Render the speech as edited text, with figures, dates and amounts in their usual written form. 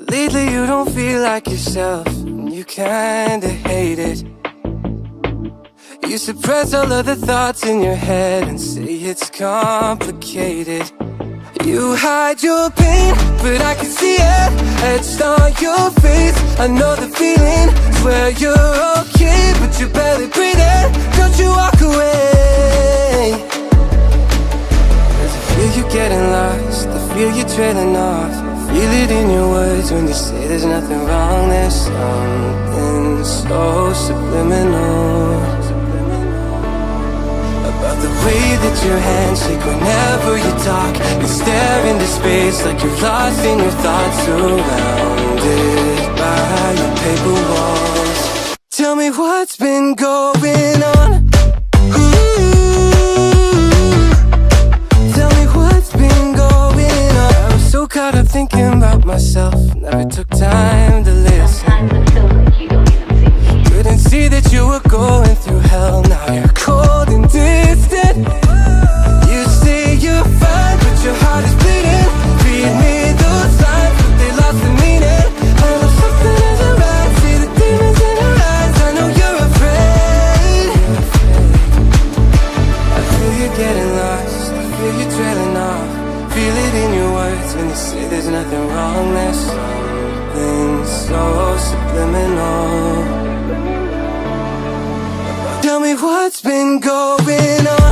Lately you don't feel like yourself, and you kinda hate it. You suppress all of the thoughts in your head and say it's complicated. You hide your pain, but I can see it etched on your face. I know the feeling, swear you're okay, but you're barely breathing. Don't you walk away. Cause I feel you getting lost, I feel you trailing off. Feel it in your words when you say there's nothing wrong. There's something so subliminal about the way that your hands shake whenever you talk. You stare into space like you're lost in your thoughts, surrounded by your paper walls. Tell me what's been going on. Tell me what's been going on. I was so caught up thinking about myself, never took time to listen. Couldn't see that you were going through hell. Now you're cold and distant. You say you're fine, but your heart is bleeding. Read me those signs, but they lost the meaning. I know something isn't right. See the demons in your eyes. I know you're afraid. I feel you getting lost, I feel you trailing off. Feel it in your words when you say there's nothing wrong. There's something so subliminal. Tell me what's been going on.